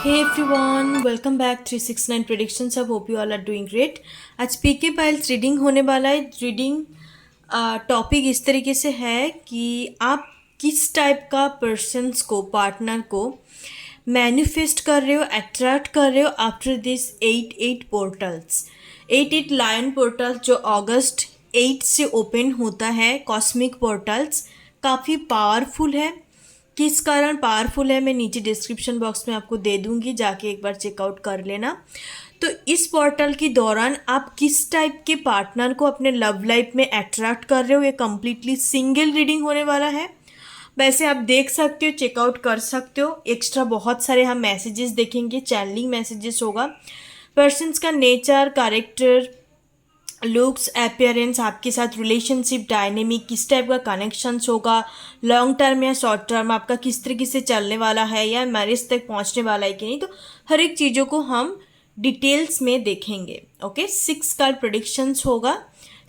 Hey everyone, welcome back 369 predictions. I hope you all are doing great. आज पीके piles reading होने वाला है. Reading topic इस तरीके से है कि आप किस टाइप का पर्सन्स को, पार्टनर को मैनिफेस्ट कर रहे हो, अट्रैक्ट कर रहे हो after this 8 portals. 8 lion portal जो अगस्त 8 से ओपन होता है. कॉस्मिक पोर्टल्स काफ़ी पावरफुल है. किस कारण पावरफुल है मैं नीचे डिस्क्रिप्शन बॉक्स में आपको दे दूंगी, जाके एक बार चेकआउट कर लेना. तो इस पोर्टल के दौरान आप किस टाइप के पार्टनर को अपने लव लाइफ में अट्रैक्ट कर रहे हो, ये कम्प्लीटली सिंगल रीडिंग होने वाला है. वैसे आप देख सकते हो, चेकआउट कर सकते हो. एक्स्ट्रा बहुत सारे हम मैसेजेस देखेंगे, चैनलिंग मैसेजेस होगा. पर्सन्स का नेचर, कैरेक्टर, लुक्स, अपीयरेंस, आपके साथ रिलेशनशिप डायनेमिक, किस टाइप का कनेक्शंस होगा, लॉन्ग टर्म या शॉर्ट टर्म, आपका किस तरीके से चलने वाला है या मैरिज तक पहुंचने वाला है कि नहीं. तो हर एक चीज़ों को हम डिटेल्स में देखेंगे. ओके, 6 कार्ड प्रेडिक्शंस होगा,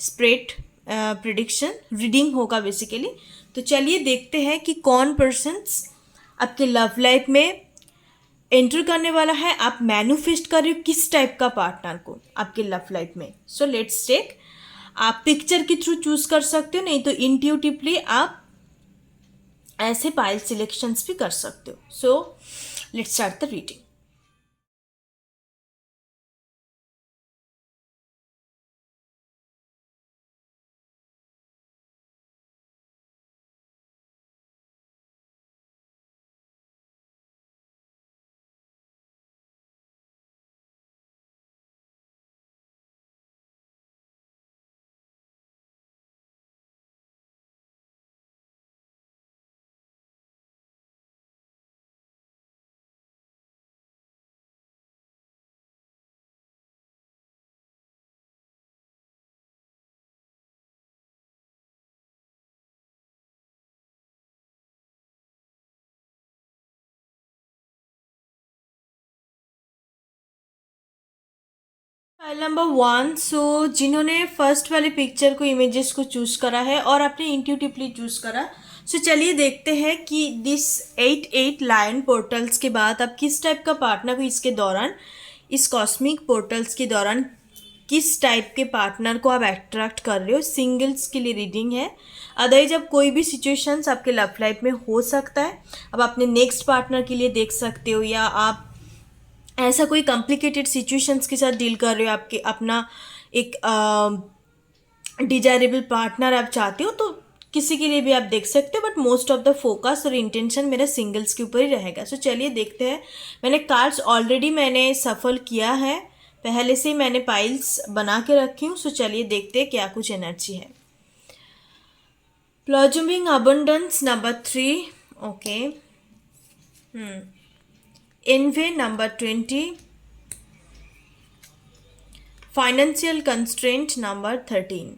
स्प्रेड प्रेडिक्शन रीडिंग होगा बेसिकली. तो चलिए देखते हैं कि कौन पर्सन्स आपके लव लाइफ में एंटर करने वाला है. आप मैनिफेस्ट कर रहे हो किस टाइप का पार्टनर को आपके लव लाइफ में. So let's check. आप पिक्चर के थ्रू चूज कर सकते हो, नहीं तो इंट्यूटिवली आप ऐसे पाइल सिलेक्शंस भी कर सकते हो. So let's start the reading. File number 1. सो जिन्होंने फर्स्ट वाले पिक्चर को, इमेजेस को चूज करा है और आपने इंट्यूटिवली चूज करा, सो चलिए देखते हैं कि दिस 8 लायन पोर्टल्स के बाद आप किस टाइप का पार्टनर को इसके दौरान, इस कॉस्मिक पोर्टल्स के दौरान किस टाइप के पार्टनर को आप अट्रैक्ट कर रहे हो. सिंगल्स के लिए रीडिंग है, अदरवाइज अब कोई भी सिचुएशंस आपके लव लाइफ में हो सकता है. अब अपने नेक्स्ट पार्टनर के लिए देख सकते हो, या आप ऐसा कोई कॉम्प्लिकेटेड सिचुएशंस के साथ डील कर रहे हो, आपके अपना एक डिजायरेबल पार्टनर आप चाहते हो, तो किसी के लिए भी आप देख सकते हो. But most of the focus और इंटेंशन मेरा सिंगल्स के ऊपर ही रहेगा. सो चलिए देखते हैं. मैंने कार्ड्स ऑलरेडी मैंने सफल किया है, पहले से ही मैंने पाइल्स बना के रखी हूँ. सो चलिए देखते हैं क्या कुछ एनर्जी है. Blossoming abundance number 3. Okay. Envy number 20. Financial constraint number 13.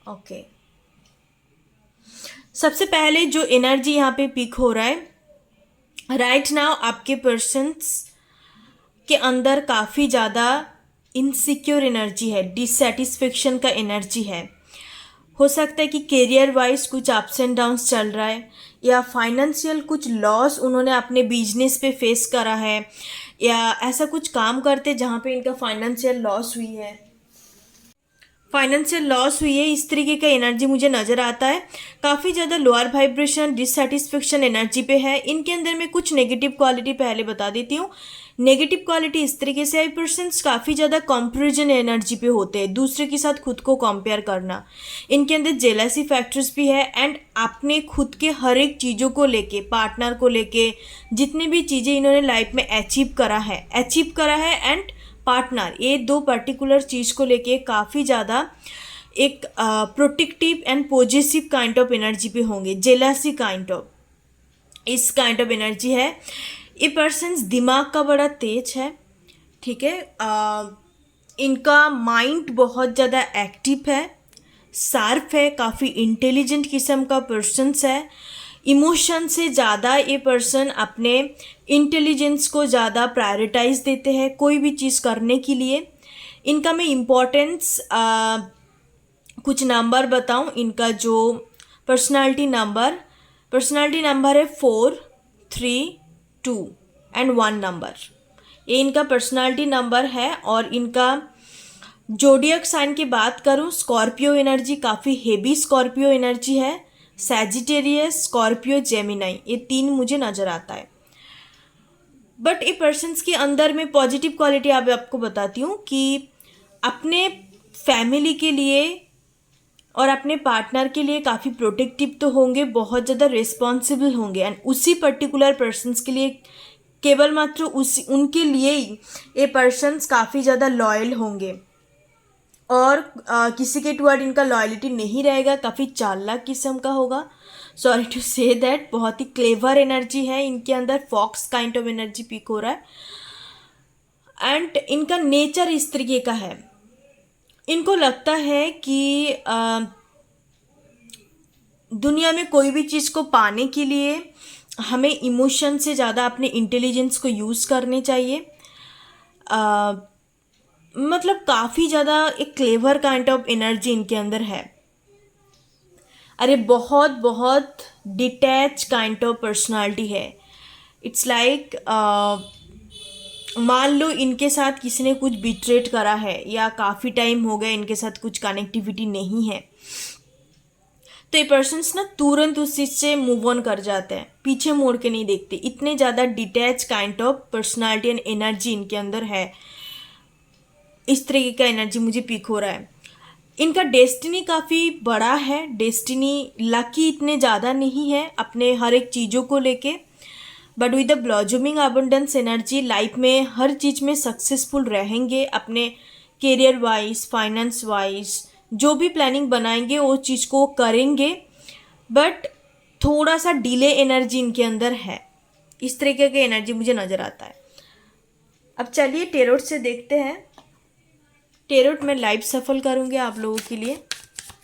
Okay. सबसे पहले जो एनर्जी यहाँ पे पिक हो रहा है, राइट नाउ आपके पर्सन्स के अंदर काफ़ी ज़्यादा इनसिक्योर एनर्जी है, डिससेटिस्फेक्शन का एनर्जी है. हो सकता है कि करियर वाइज कुछ अप्स एंड डाउन्स चल रहा है, या फाइनेंशियल कुछ लॉस उन्होंने अपने बिजनेस पे फेस करा है, या ऐसा कुछ काम करते जहाँ पे इनका फाइनेंशियल लॉस हुई है. इस तरीके का एनर्जी मुझे नज़र आता है. काफ़ी ज़्यादा लोअर वाइब्रेशन, डिससेटिस्फेक्शन एनर्जी पे है. इनके अंदर में कुछ नेगेटिव क्वालिटी पहले बता देती हूँ. नेगेटिव क्वालिटी इस तरीके से है, पर्सन्स काफ़ी ज़्यादा कंपैरिजन एनर्जी पे होते हैं, दूसरे के साथ खुद को कंपेयर करना. इनके अंदर जेलसी फैक्टर्स भी है, एंड अपने खुद के हर एक चीज़ों को लेके, पार्टनर को लेके, जितनी भी चीज़ें इन्होंने लाइफ में अचीव करा है एंड पार्टनर, ये दो पर्टिकुलर चीज़ को लेके काफ़ी ज़्यादा एक protective and positive kind of energy पे होंगे. जेलसी काइंड ऑफ, इस काइंड ऑफ एनर्जी है. ये पर्सन्स दिमाग का बड़ा तेज है, ठीक है. इनका माइंड बहुत ज़्यादा एक्टिव है, शार्प है, काफ़ी इंटेलिजेंट किस्म का पर्सन्स है. इमोशन से ज़्यादा ये पर्सन अपने इंटेलिजेंस को ज़्यादा प्रायोरिटाइज देते हैं कोई भी चीज़ करने के लिए. इनका मैं इम्पोर्टेंस कुछ नंबर बताऊं. इनका जो पर्सनालिटी नंबर है 4, 3, 2. एंड 1 नंबर, ये इनका पर्सनालिटी नंबर है। और इनका जोडियक साइन की बात करूं, स्कॉर्पियो एनर्जी, काफ़ी हेवी स्कॉर्पियो एनर्जी है। सैजिटेरियस, स्कॉर्पियो, जेमिनाई, ये 3 मुझे नज़र आता है। बट ये पर्सन्स के अंदर में पॉजिटिव क्वालिटी आपको बताती हूँ कि अपने फैमिली के लिए और अपने पार्टनर के लिए काफ़ी प्रोटेक्टिव तो होंगे, बहुत ज़्यादा रिस्पॉन्सिबल होंगे। एंड उसी पर्टिकुलर पर्सन्स के लिए, केवल मात्र उनके लिए ही ये पर्सन्स काफ़ी ज़्यादा लॉयल होंगे। और किसी के टुवर्ड इनका लॉयलिटी नहीं रहेगा, काफ़ी चालाक किस्म का होगा। सॉरी टू से दैट, बहुत ही क्लेवर एनर्जी है इनके अंदर, fox kind of energy pick हो रहा है। एंड इनका नेचर इस तरीके का है, इनको लगता है कि दुनिया में कोई भी चीज़ को पाने के लिए हमें इमोशन से ज़्यादा अपने इंटेलिजेंस को यूज़ करने चाहिए। मतलब काफ़ी ज़्यादा एक क्लेवर काइंड ऑफ एनर्जी इनके अंदर है। अरे बहुत बहुत डिटैच काइंड ऑफ पर्सनालिटी है। इट्स लाइक मान लो इनके साथ किसी ने कुछ बिट्रेट करा है या काफ़ी टाइम हो गया इनके साथ कुछ कनेक्टिविटी नहीं है, तो ये पर्सन्स ना तुरंत उस चीज़ से मूव ऑन कर जाते हैं, पीछे मोड़ के नहीं देखते। इतने ज़्यादा detach kind of personality and energy इनके अंदर है। इस तरीके का एनर्जी मुझे पिक हो रहा है। इनका डेस्टिनी काफ़ी बड़ा है, डेस्टिनी लकी इतने ज़्यादा नहीं है अपने हर एक चीज़ों को लेके, but with the blossoming abundance energy life में हर चीज़ में सक्सेसफुल रहेंगे। अपने करियर वाइज, फाइनेंस वाइज जो भी प्लानिंग बनाएंगे वो चीज़ को करेंगे, बट थोड़ा सा डिले एनर्जी इनके अंदर है। इस तरीके का एनर्जी मुझे नज़र आता है। अब चलिए टेरोट से देखते हैं। टेरोट में लाइव सफल करूँगी आप लोगों के लिए,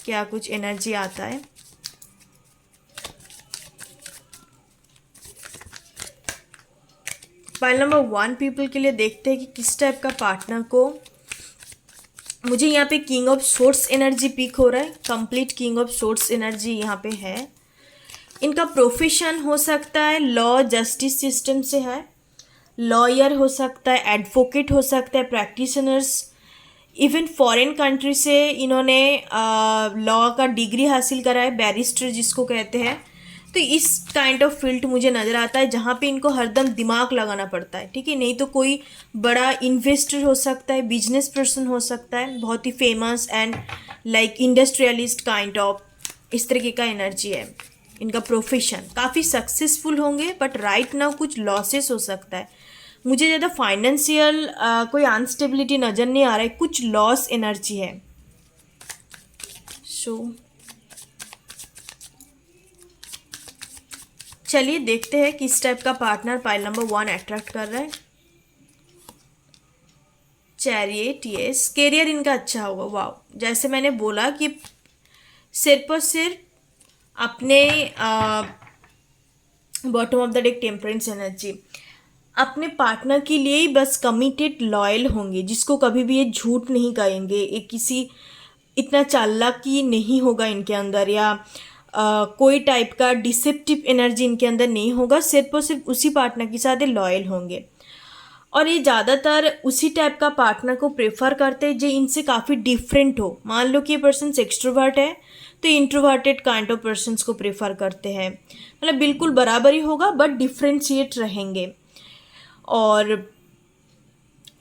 क्या कुछ एनर्जी आता है। पाइल नंबर 1 पीपल के लिए देखते हैं कि किस टाइप का पार्टनर को। मुझे यहाँ पे king of swords energy pick हो रहा है, complete king of swords energy यहाँ पे है। इनका प्रोफेशन हो सकता है लॉ जस्टिस सिस्टम से है, लॉयर हो सकता है, एडवोकेट हो सकता है, प्रैक्टिशनर्स, इवन फॉरेन कंट्री से इन्होंने लॉ का डिग्री हासिल करा है, बैरिस्टर जिसको कहते हैं। तो इस काइंड ऑफ फील्ड मुझे नज़र आता है जहाँ पे इनको हरदम दिमाग लगाना पड़ता है, ठीक है। नहीं तो कोई बड़ा इन्वेस्टर हो सकता है, बिजनेस पर्सन हो सकता है, बहुत ही famous and like industrialist kind of, इस तरीके का एनर्जी है। इनका प्रोफेशन काफ़ी सक्सेसफुल होंगे, बट राइट नाउ कुछ लॉसेस हो सकता है। मुझे ज़्यादा फाइनेंशियल कोई अनस्टेबिलिटी नज़र नहीं आ रहा है, कुछ लॉस एनर्जी है। सो चलिए देखते हैं किस टाइप का पार्टनर पाइल नंबर 1 अट्रैक्ट कर रहा है। चैरियट, यस, कैरियर इनका अच्छा होगा। वाओ, जैसे मैंने बोला कि सिर्फ और सिर्फ अपने bottom of the deck temperance energy, अपने पार्टनर के लिए ही बस कमिटेड लॉयल होंगे, जिसको कभी भी ये झूठ नहीं कहेंगे, ये किसी इतना चालाकी नहीं होगा इनके अंदर, या कोई टाइप का डिसेप्टिव एनर्जी इनके अंदर नहीं होगा। सिर्फ और सिर्फ उसी पार्टनर के साथ लॉयल होंगे। और ये ज़्यादातर उसी टाइप का पार्टनर को प्रेफर करते हैं जो इनसे काफ़ी डिफरेंट हो। मान लो कि ये पर्सन एक्सट्रोवर्ट है तो इंट्रोवर्टेड काइंड ऑफ पर्सन्स को प्रेफर करते हैं, मतलब बिल्कुल बराबर ही होगा बट डिफ्रेंशिएट रहेंगे। और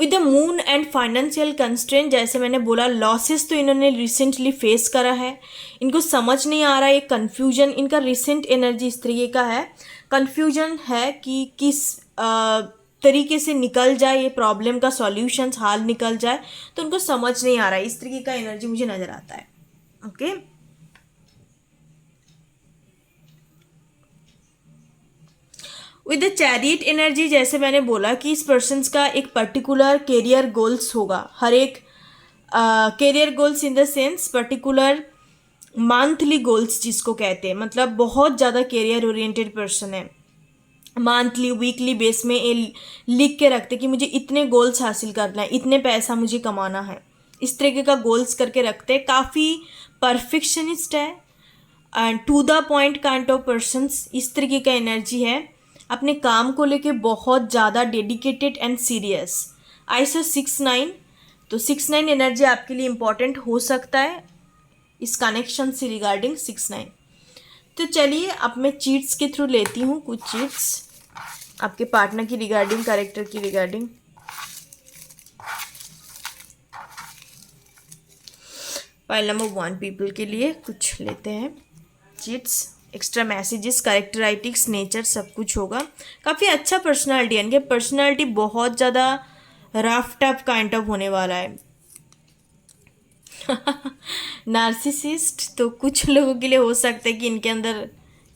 with the moon and financial constraint, जैसे मैंने बोला, लॉसेस तो इन्होंने रिसेंटली फेस करा है, इनको समझ नहीं आ रहा है, कन्फ्यूजन इनका रिसेंट एनर्जी इस तरीके का है, कन्फ्यूजन है कि किस तरीके से निकल जाए ये प्रॉब्लम का सॉल्यूशन, हाल निकल जाए, तो उनको समझ नहीं आ रहा है। इस तरीके का एनर्जी मुझे नज़र आता है। Okay, with the chariot energy, जैसे मैंने बोला कि इस पर्सन का एक पर्टिकुलर कैरियर गोल्स होगा, हर एक career goals in the sense particular monthly goals जिसको कहते हैं, मतलब बहुत ज़्यादा कैरियर ओरिएंटेड पर्सन है। मंथली वीकली बेस में ये लिख के रखते कि मुझे इतने गोल्स हासिल करना है, इतने पैसा मुझे कमाना है, इस तरीके का गोल्स करके रखते हैं। काफ़ी परफेक्शनिस्ट है and to the point kind of persons, इस तरीके का एनर्जी है। अपने काम को लेके बहुत ज़्यादा dedicated and serious. I sir 6-9, तो 6-9 एनर्जी आपके लिए इम्पॉर्टेंट हो सकता है इस कनेक्शन से रिगार्डिंग 6-9। तो चलिए अब मैं चीट्स के थ्रू लेती हूँ कुछ चीट्स आपके पार्टनर की रिगार्डिंग, कैरेक्टर की रिगार्डिंग। फाइल नंबर 1 पीपल के लिए कुछ लेते हैं चीट्स, एक्स्ट्रा मैसेजेस, कैरेक्टराइटिक्स, नेचर सब कुछ होगा। काफ़ी अच्छा पर्सनालिटी है इनके, पर्सनालिटी बहुत ज़्यादा रफ टफ काइंड ऑफ होने वाला है। नार्सिसिस्ट तो कुछ लोगों के लिए हो सकता है कि इनके अंदर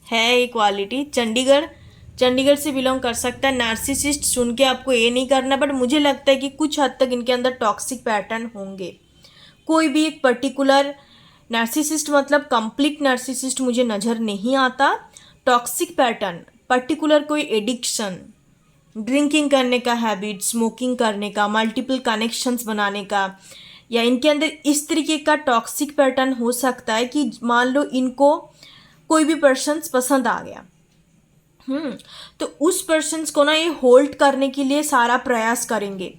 है ये क्वालिटी। चंडीगढ़ से बिलोंग कर सकता है नार्सिसिस्ट। सुन के आपको ये नहीं करना, बट मुझे लगता है कि कुछ हद तक इनके अंदर टॉक्सिक पैटर्न होंगे। कोई भी एक पर्टिकुलर नार्सिसिस्ट मतलब कंप्लीट नार्सिसिस्ट मुझे नज़र नहीं आता। टॉक्सिक पैटर्न, पर्टिकुलर कोई एडिक्शन, ड्रिंकिंग करने का हैबिट, स्मोकिंग करने का, मल्टीपल कनेक्शंस बनाने का, या इनके अंदर इस तरीके का टॉक्सिक पैटर्न हो सकता है कि मान लो इनको कोई भी पर्सन्स पसंद आ गया, तो उस पर्सन्स को ना ये होल्ड करने के लिए सारा प्रयास करेंगे,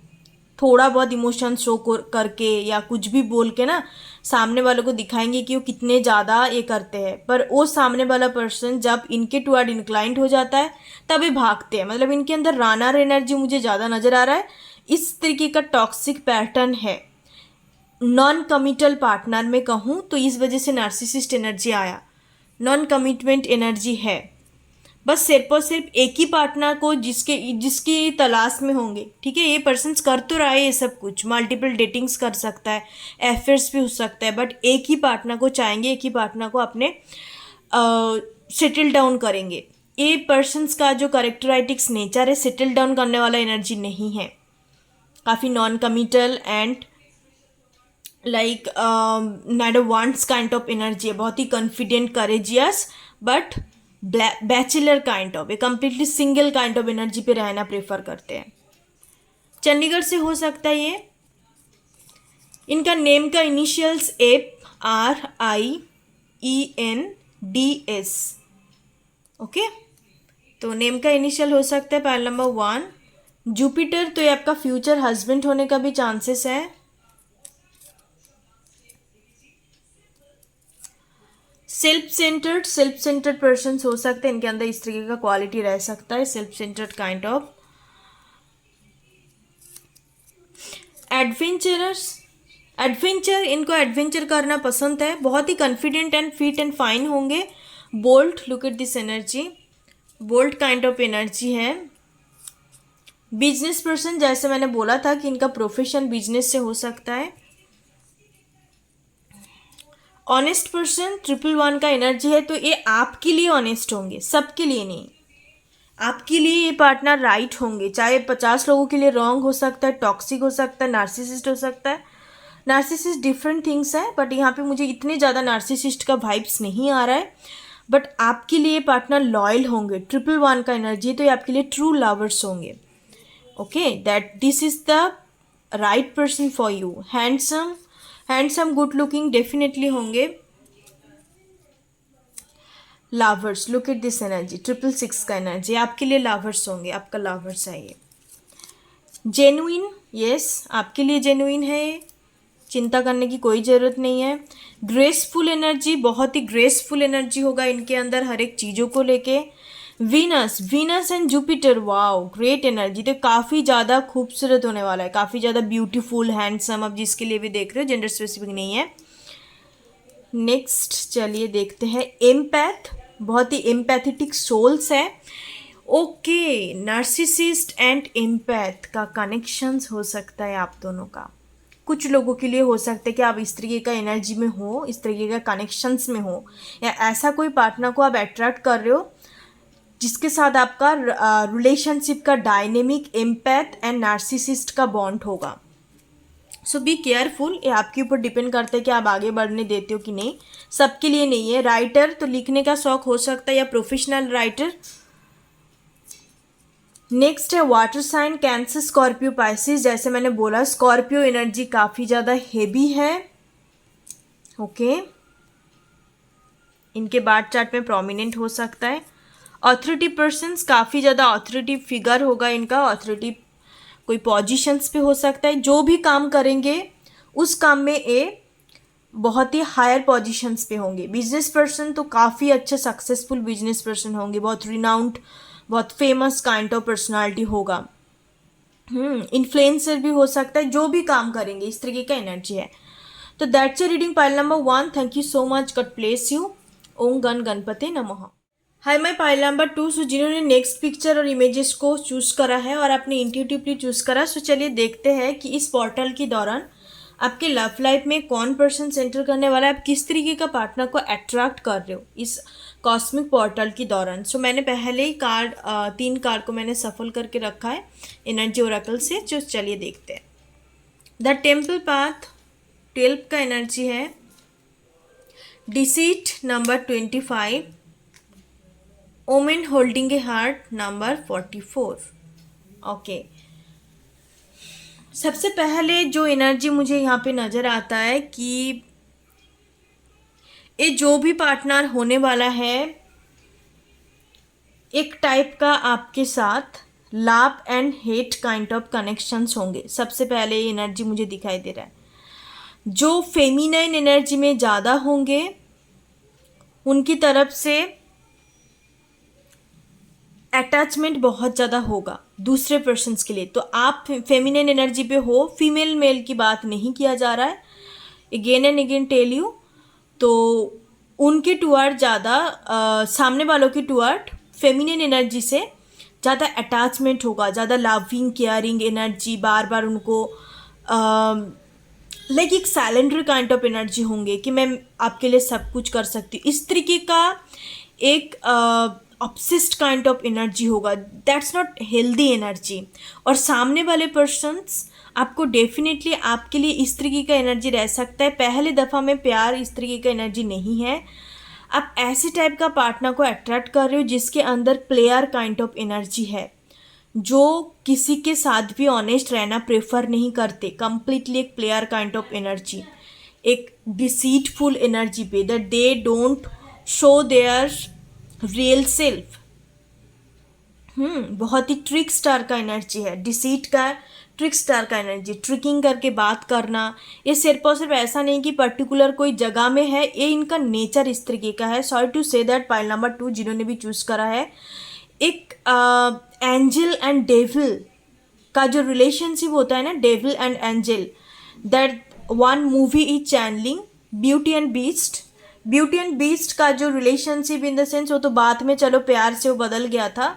थोड़ा बहुत इमोशन शो करके या कुछ भी बोल के ना सामने वालों को दिखाएंगे कि वो कितने ज़्यादा ये करते हैं। पर वो सामने वाला पर्सन जब इनके टुवर्ड इंक्लाइंड हो जाता है तभी भागते हैं। मतलब इनके अंदर रनर एनर्जी मुझे ज़्यादा नज़र आ रहा है। इस तरीके का टॉक्सिक पैटर्न है। नॉन कमिटल पार्टनर में कहूँ तो इस वजह से नार्सिसिस्ट एनर्जी आया। नॉन कमिटमेंट एनर्जी है, बस सिर्फ और सिर्फ एक ही पार्टनर को जिसकी तलाश में होंगे। ठीक है, ये पर्सन्स कर तो रहा है ये सब कुछ, मल्टीपल डेटिंग्स कर सकता है, अफेयर्स भी हो सकता है, बट एक ही पार्टनर को चाहेंगे, एक ही पार्टनर को अपने सेटल डाउन करेंगे। ये पर्सन्स का जो कैरेक्टराइटिक्स नेचर है, सेटल डाउन करने वाला एनर्जी नहीं है। काफ़ी non committal and like neither wants kind of energy है। बहुत ही confident, courageous, but bachelor kind of, a completely single kind of energy पे रहना प्रेफर करते हैं। चंडीगढ़ से हो सकता है ये। इनका नेम का इनिशियल्स FRIENDS। ओके, तो नेम का इनिशियल हो सकता है पाइल नंबर 1 जुपिटर। तो ये आपका फ्यूचर हस्बैंड होने का भी चांसेस है। सेल्फ सेंटर्ड पर्सन हो सकते हैं, इनके अंदर इस तरीके का क्वालिटी रह सकता है, self centred kind of. Adventure, इनको एडवेंचर करना पसंद है, बहुत ही confident and fit and fine होंगे। Bold, look at this energy, bold kind of energy है। बिजनेस पर्सन, जैसे मैंने बोला था कि इनका प्रोफेशन बिजनेस से हो सकता है। ऑनेस्ट पर्सन, 111 का एनर्जी है, तो ये आपके लिए ऑनेस्ट होंगे, सबके लिए नहीं। आपके लिए ये पार्टनर राइट होंगे, चाहे 50 लोगों के लिए रॉन्ग हो सकता है, टॉक्सिक हो सकता है, नार्सिसिस्ट हो सकता है। नार्सिसिस्ट डिफरेंट थिंग्स है, बट यहाँ पे मुझे इतने ज़्यादा नार्सिसिस्ट का वाइब्स नहीं आ रहा है। बट आपके लिए पार्टनर लॉयल होंगे। 111 का एनर्जी, तो ये आपके लिए ट्रू लवर्स होंगे। Okay, that this is the right person for you. Handsome good looking definitely होंगे। Lovers, look at this energy, 666 का एनर्जी आपके लिए लवर्स होंगे, आपका लवर्स है ये। जेन्युइन, यस, आपके लिए जेन्युइन है ये, चिंता करने की कोई ज़रूरत नहीं है। ग्रेसफुल एनर्जी, बहुत ही ग्रेसफुल एनर्जी होगा इनके अंदर हर एक चीज़ों को लेके। Venus and Jupiter, wow great energy, तो काफ़ी ज़्यादा खूबसूरत होने वाला है, काफ़ी ज़्यादा ब्यूटीफुल, हैंडसम, अब जिसके लिए भी देख रहे हो, जेंडर स्पेसिफिक नहीं है। नेक्स्ट चलिए देखते हैं एम्पैथ, बहुत ही एम्पैथेटिक सोल्स है। ओके, नार्सिसिस्ट एंड एम्पैथ का कनेक्शंस हो सकता है आप दोनों का। कुछ लोगों के लिए हो सकता है कि आप इस तरीके का एनर्जी में हो, इस तरीके का कनेक्शंस में हो, या ऐसा कोई पार्टनर को आप अट्रैक्ट कर रहे हो जिसके साथ आपका रिलेशनशिप का डायनेमिक एम्पैथ एंड नार्सिसिस्ट का बॉन्ड होगा। सो बी केयरफुल, ये आपके ऊपर डिपेंड करता है कि आप आगे बढ़ने देते हो कि नहीं, सबके लिए नहीं है। राइटर, तो लिखने का शौक हो सकता है, या प्रोफेशनल राइटर। नेक्स्ट है water sign, Cancer, Scorpio, Pisces. जैसे मैंने बोला, स्कॉर्पियो एनर्जी काफ़ी ज़्यादा हेवी है। ओके, इनके बार्थ चार्ट में प्रोमिनेंट हो सकता है। ऑथोरिटी पर्सन्स, काफ़ी ज़्यादा ऑथोरिटी फिगर होगा इनका, ऑथोरिटी कोई पोजीशंस पे हो सकता है, जो भी काम करेंगे उस काम में ये बहुत ही हायर पोजीशंस पे होंगे। बिजनेस पर्सन तो काफ़ी अच्छे सक्सेसफुल बिजनेस पर्सन होंगे, बहुत रिनाउंड, बहुत फेमस काइंड ऑफ पर्सनालिटी होगा। इन्फ्लुएंसर भी हो सकता है, जो भी काम करेंगे इस तरीके का एनर्जी है। तो that's your reading pile number 1। Thank you so much, God bless you. ओम गण गणपति नमः। Hi my pile number 2। So जिन्होंने नेक्स्ट पिक्चर और इमेजेस को चूज करा है और आपने इंट्यूटिवली चूज करा, सो चलिए देखते हैं कि इस पोर्टल के दौरान आपके लव लाइफ में कौन पर्सन सेंटर करने वाला है, आप किस तरीके का पार्टनर को अट्रैक्ट कर रहे हो इस कॉस्मिक पोर्टल के दौरान। सो मैंने पहले ही कार्ड 3 कार्ड को मैंने सफल करके रखा है एनर्जी ओरेकल से, जो चलिए देखते हैं। द टेम्पल पाथ 12 का एनर्जी है, deceit number 25, omen holding a heart number 44। Okay, सबसे पहले जो एनर्जी मुझे यहाँ पे नज़र आता है कि ये जो भी पार्टनर होने वाला है, एक टाइप का आपके साथ love and hate kind of connections होंगे। सबसे पहले ये एनर्जी मुझे दिखाई दे रहा है, जो फेमिनाइन एनर्जी में ज़्यादा होंगे उनकी तरफ से अटैचमेंट बहुत ज़्यादा होगा दूसरे पर्सन्स के लिए। तो आप फेमिनिन एनर्जी पे हो, फीमेल मेल की बात नहीं किया जा रहा है, again and again tell you. तो उनके टुवर्ड ज़्यादा सामने वालों के टुवर्ड फेमिनिन एनर्जी से ज़्यादा अटैचमेंट होगा, ज़्यादा लविंग केयरिंग एनर्जी, बार बार उनको लाइक एक सैलेंडर काइंड ऑफ एनर्जी होंगे कि मैं आपके लिए सब कुछ कर सकती हूँ, इस तरीके का एक ऑब्सेस्ड काइंड ऑफ एनर्जी होगा। That's not healthy energy. और सामने वाले पर्सन्स आपको डेफिनेटली आपके लिए इस तरीके का एनर्जी रह सकता है। पहले दफ़ा में प्यार इस तरीके का एनर्जी नहीं है, आप ऐसे टाइप का पार्टनर को अट्रैक्ट कर रहे हो जिसके अंदर प्लेयर काइंड ऑफ एनर्जी है, जो किसी के साथ भी ऑनेस्ट रहना प्रेफर नहीं करते, कंप्लीटली एक प्लेयर काइंड ऑफ एनर्जी, एक डिसीटफुल एनर्जी पे, that they don't show their real self. बहुत ही ट्रिक स्टार का एनर्जी है, डिसीट का, ट्रिक स्टार का एनर्जी, ट्रिकिंग करके बात करना। ये सिर्फ और सिर्फ ऐसा नहीं कि पर्टिकुलर कोई जगह में है, ये इनका नेचर इस तरीके का है। Sorry to say that pile number 2 जिन्होंने भी चूज़ करा है, एक एंजल एंड डेविल का जो रिलेशनशिप होता है ना, devil and angel, that one movie is channeling beauty and beast. Beauty and beast का जो रिलेशनशिप इन द सेंस, वो तो बाद में चलो प्यार से वो बदल गया था,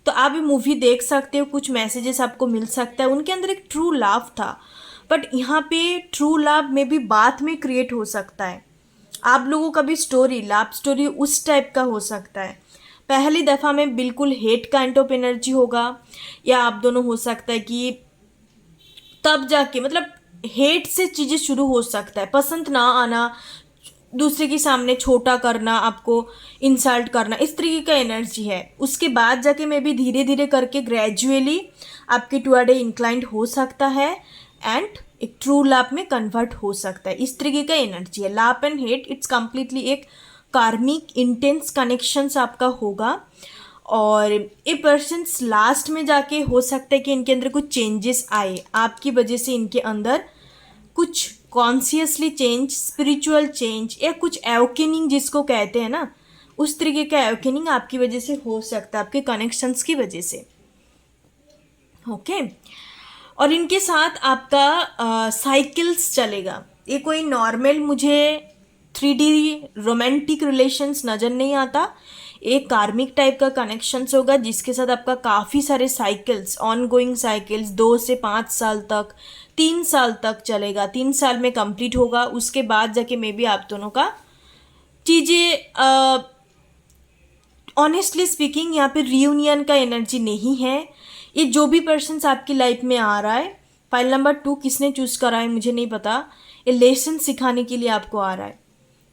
तो आप ये मूवी देख सकते हो, कुछ मैसेजेस आपको मिल सकता है। उनके अंदर एक ट्रू लव था, बट यहाँ पे ट्रू लव में भी बाद में क्रिएट हो सकता है। आप लोगों का भी स्टोरी, लव स्टोरी उस टाइप का हो सकता है। पहली दफ़ा में बिल्कुल हेट काइंड ऑफ एनर्जी होगा, या आप दोनों हो सकता है कि तब जाके मतलब हेट से चीज़ें शुरू हो सकता है, पसंद ना आना, दूसरे के सामने छोटा करना, आपको इंसल्ट करना, इस तरीके का एनर्जी है। उसके बाद जाके मैं भी धीरे धीरे करके ग्रेजुअली आपके टुवर्ड इंक्लाइंड हो सकता है एंड एक ट्रू लव में कन्वर्ट हो सकता है। इस तरीके का एनर्जी है। Love and hate it's completely एक कार्मिक इंटेंस कनेक्शंस आपका होगा, और ये पर्सन्स लास्ट में जाके हो सकता है कि इनके अंदर कुछ चेंजेस आए, आपकी वजह से इनके अंदर कुछ कॉन्शियसली चेंज, स्पिरिचुअल चेंज, या कुछ एवोकेनिंग जिसको कहते हैं ना, उस तरीके का एवोकेनिंग आपकी वजह से हो सकता है, आपके कनेक्शंस की वजह से। ओके, और इनके साथ आपका साइकिल्स चलेगा। ये कोई नॉर्मल मुझे 3D रोमांटिक रिलेशंस नज़र नहीं आता, एक कार्मिक टाइप का कनेक्शंस होगा जिसके साथ आपका काफ़ी सारे साइकिल्स, ऑन गोइंग साइकिल्स 2 से 5 साल तक, 3 साल तक चलेगा। 3 साल में कंप्लीट होगा, उसके बाद जाके मे बी आप दोनों का चीज़ें, ऑनेस्टली स्पीकिंग यहाँ पे रियूनियन का एनर्जी नहीं है। ये जो भी पर्सन्स आपकी लाइफ में आ रहा है, फाइल नंबर 2 किसने चूज़ करा है मुझे नहीं पता, ये लेसन सिखाने के लिए आपको आ रहा है।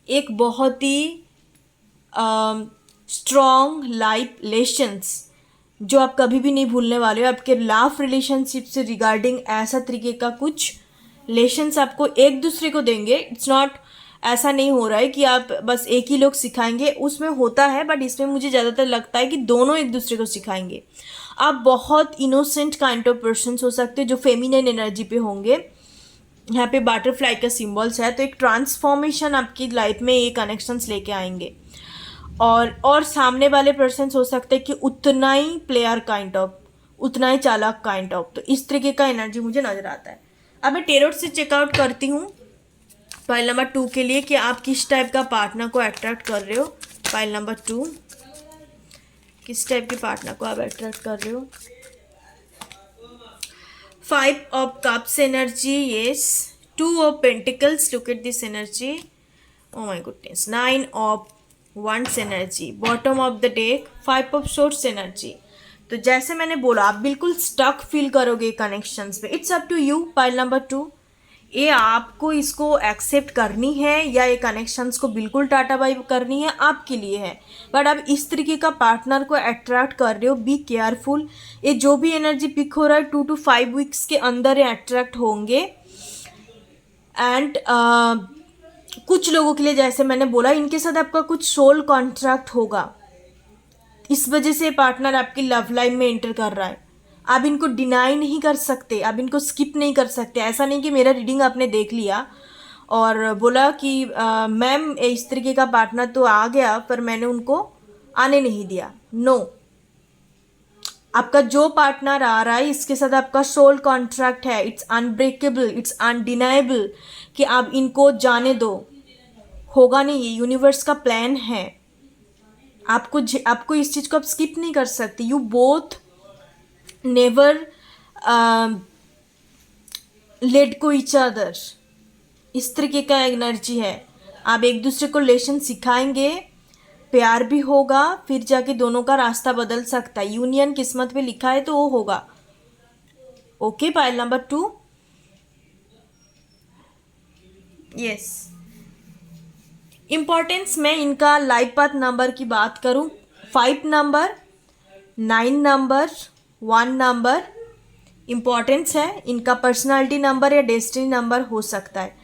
एक बहुत ही स्ट्रॉन्ग लाइफ लेसन्स जो आप कभी भी नहीं भूलने वाले हो, आपके लव रिलेशनशिप से रिगार्डिंग ऐसा तरीके का कुछ लेसन्स आपको एक दूसरे को देंगे। इट्स नॉट ऐसा नहीं हो रहा है कि आप बस एक ही लोग सिखाएंगे, उसमें होता है, बट इसमें मुझे ज़्यादातर लगता है कि दोनों एक दूसरे को सिखाएंगे। आप बहुत इनोसेंट काइंड ऑफ पर्सन हो सकते हैं जो फेमिनिन एनर्जी पे होंगे। यहाँ पे बटरफ्लाई का सिम्बल्स है, तो एक ट्रांसफॉर्मेशन आपकी लाइफ में ये कनेक्शंस लेके आएंगे। और सामने वाले पर्सन हो सकते हैं कि उतना ही प्लेयर काइंड ऑफ, उतना ही चालाक काइंड ऑफ। तो इस तरीके का एनर्जी मुझे नज़र आता है। अब मैं टेरोट से चेकआउट करती हूँ पाइल नंबर 2 के लिए कि आप किस टाइप का पार्टनर को अट्रैक्ट कर रहे हो। पाइल नंबर 2, किस टाइप के पार्टनर को आप अट्रैक्ट कर रहे हो। 5 of cups energy, yes. 2 of pentacles, look at this energy, oh my goodness. 9 of wands energy, bottom of the deck 5 of swords energy. तो जैसे मैंने बोला, आप बिल्कुल स्टक फील करोगे कनेक्शंस पे। It's up to you pile number 2, ये आपको इसको एक्सेप्ट करनी है या ये कनेक्शंस को बिल्कुल टाटा बाई करनी है, आपके लिए है। बट आप इस तरीके का पार्टनर को अट्रैक्ट कर रहे हो, बी केयरफुल। ये जो भी एनर्जी पिक हो रहा है 2 to 5 वीक्स के अंदर ये अट्रैक्ट होंगे। एंड कुछ लोगों के लिए, जैसे मैंने बोला, इनके साथ आपका कुछ सोल कॉन्ट्रैक्ट होगा, इस वजह से पार्टनर आपकी लव लाइफ में एंटर कर रहा है। आप इनको डिनाई नहीं कर सकते, आप इनको स्किप नहीं कर सकते। ऐसा नहीं कि मेरा रीडिंग आपने देख लिया और बोला कि मैम इस तरीके का पार्टनर तो आ गया पर मैंने उनको आने नहीं दिया। नो, आपका जो पार्टनर आ रहा है इसके साथ आपका सोल कॉन्ट्रैक्ट है। इट्स अनब्रेकेबल, इट्स अनडिनाइबल कि आप इनको जाने दो। होगा नहीं, ये यूनिवर्स का प्लान है। आपको इस चीज़ को आप स्किप नहीं कर सकते। यू बोथ नेवर लेट को ईच अदर, इस तरीके का एनर्जी है। आप एक दूसरे को लेसन सिखाएंगे, प्यार भी होगा, फिर जाके दोनों का रास्ता बदल सकता है। यूनियन किस्मत में लिखा है तो वो होगा। Okay pile number 2, yes. Importance में इनका लाइफ पाथ नंबर की बात करूं, 5 नंबर, 9 नंबर, 1 नंबर इम्पॉर्टेंस है। इनका पर्सनालिटी नंबर या डेस्टिनी नंबर हो सकता है।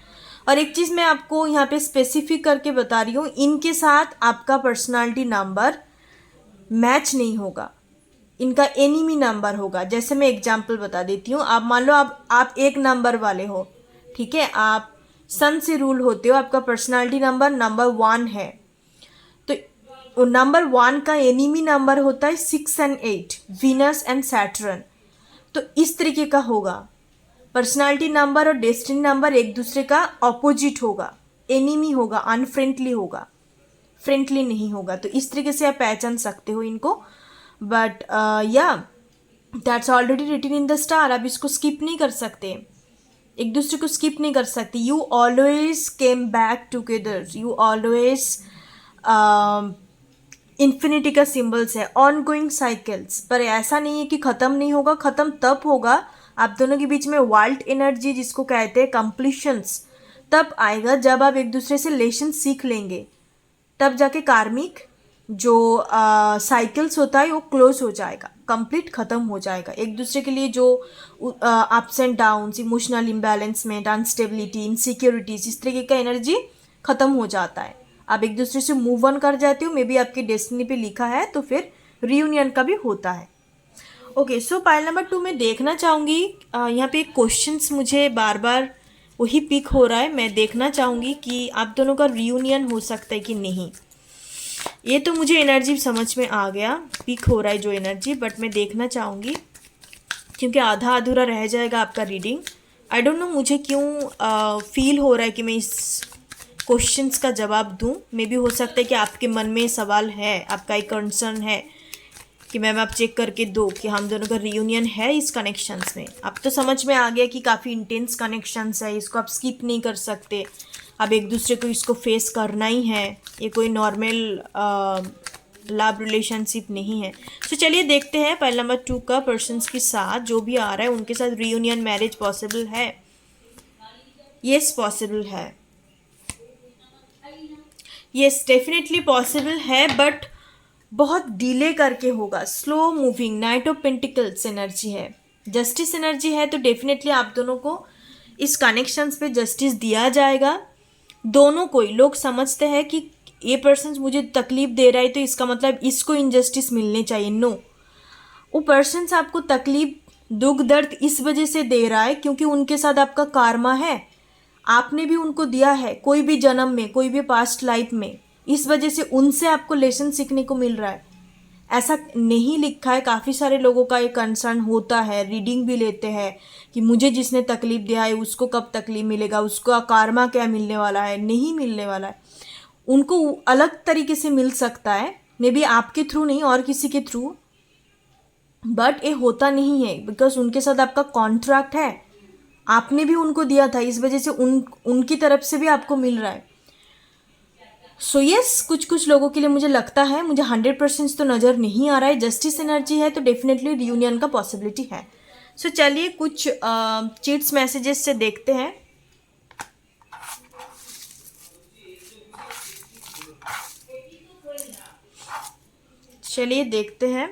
और एक चीज़ मैं आपको यहाँ पे स्पेसिफिक करके बता रही हूँ, इनके साथ आपका पर्सनालिटी नंबर मैच नहीं होगा, इनका एनिमी नंबर होगा। जैसे मैं एग्जांपल बता देती हूँ। आप मान लो आप 1 नंबर वाले हो, ठीक है, आप सन से रूल होते हो, आपका पर्सनालिटी नंबर 1 है, तो नंबर 1 का एनिमी नंबर होता है 6 and 8, वीनस एंड सैटर्न। तो इस तरीके का होगा। पर्सनालिटी नंबर और डेस्टिनी नंबर एक दूसरे का ऑपोजिट होगा, एनिमी होगा, अनफ्रेंडली होगा, फ्रेंडली नहीं होगा। तो इस तरीके से आप पहचान सकते हो इनको। बट या that's already written in the star, आप इसको स्किप नहीं कर सकते, एक दूसरे को स्किप नहीं कर सकते। You always came back together, you always, infinity का सिंबल्स है, ऑन गोइंग साइकिल्स। पर ऐसा नहीं है कि ख़त्म नहीं होगा, ख़त्म तब होगा आप दोनों के बीच में वाइल्ड एनर्जी जिसको कहते हैं कंप्लीशंस तब आएगा जब आप एक दूसरे से लेसन सीख लेंगे। तब जाके कार्मिक जो साइकिल्स होता है वो क्लोज हो जाएगा, कंप्लीट ख़त्म हो जाएगा। एक दूसरे के लिए जो ups and downs, emotional imbalancement, instability, insecurities, इस तरीके का एनर्जी ख़त्म हो जाता है। आप एक दूसरे से मूव ऑन कर जाते हो। मे बी आपकी डेस्टिनी पे लिखा है तो फिर रीयूनियन का भी होता है। ओके, सो पाइल नंबर 2 में देखना चाहूँगी, यहाँ पे क्वेश्चंस मुझे बार बार वही पिक हो रहा है। मैं देखना चाहूँगी कि आप दोनों का रीयूनियन हो सकता है कि नहीं। ये तो मुझे एनर्जी समझ में आ गया, पिक हो रहा है जो एनर्जी, बट मैं देखना चाहूँगी क्योंकि आधा अधूरा रह जाएगा आपका रीडिंग। आई डोंट नो मुझे क्यों फील हो रहा है कि मैं इस क्वेश्चंस का जवाब दूं। मे भी हो सकता है कि आपके मन में सवाल है, आपका एक कंसर्न है कि मैम आप चेक करके दो कि हम दोनों का रीयूनियन है इस कनेक्शंस में। अब तो समझ में आ गया कि काफ़ी इंटेंस कनेक्शंस है, इसको आप स्किप नहीं कर सकते, अब एक दूसरे को इसको फेस करना ही है। ये कोई नॉर्मल लव रिलेशनशिप नहीं है। तो चलिए देखते हैं पाइल नंबर 2 का पर्सन्स के साथ जो भी आ रहा है उनके साथ रीयूनियन मैरिज पॉसिबल है। यस, पॉसिबल है, यस डेफिनेटली पॉसिबल है, बट बहुत डिले करके होगा, slow moving. Night of pentacles energy है, जस्टिस एनर्जी है, तो डेफिनेटली आप दोनों को इस कनेक्शंस पे जस्टिस दिया जाएगा। दोनों को ही लोग समझते हैं कि ये पर्सन मुझे तकलीफ दे रहा है तो इसका मतलब इसको इनजस्टिस मिलने चाहिए। नो, वो पर्सन आपको तकलीफ दुख दर्द इस वजह से दे रहा है क्योंकि उनके साथ आपका कार्मा है, आपने भी उनको दिया है कोई भी जन्म में, कोई भी पास्ट लाइफ में, इस वजह से उनसे आपको लेसन सीखने को मिल रहा है। ऐसा नहीं लिखा है, काफ़ी सारे लोगों का ये कंसर्न होता है, रीडिंग भी लेते हैं कि मुझे जिसने तकलीफ दिया है उसको कब तकलीफ मिलेगा, उसका कार्मा क्या मिलने वाला है, नहीं मिलने वाला है। उनको अलग तरीके से मिल सकता है, मे बी आपके थ्रू नहीं और किसी के थ्रू, बट ये होता नहीं है बिकॉज उनके साथ आपका कॉन्ट्रैक्ट है, आपने भी उनको दिया था, इस वजह से उनकी तरफ से भी आपको मिल रहा है। सो यस, कुछ कुछ लोगों के लिए मुझे लगता है, मुझे 100% तो नज़र नहीं आ रहा है, जस्टिस एनर्जी है तो डेफिनेटली रियूनियन का पॉसिबिलिटी है। सो चलिए कुछ चीट्स मैसेजेस से देखते हैं। चलिए देखते हैं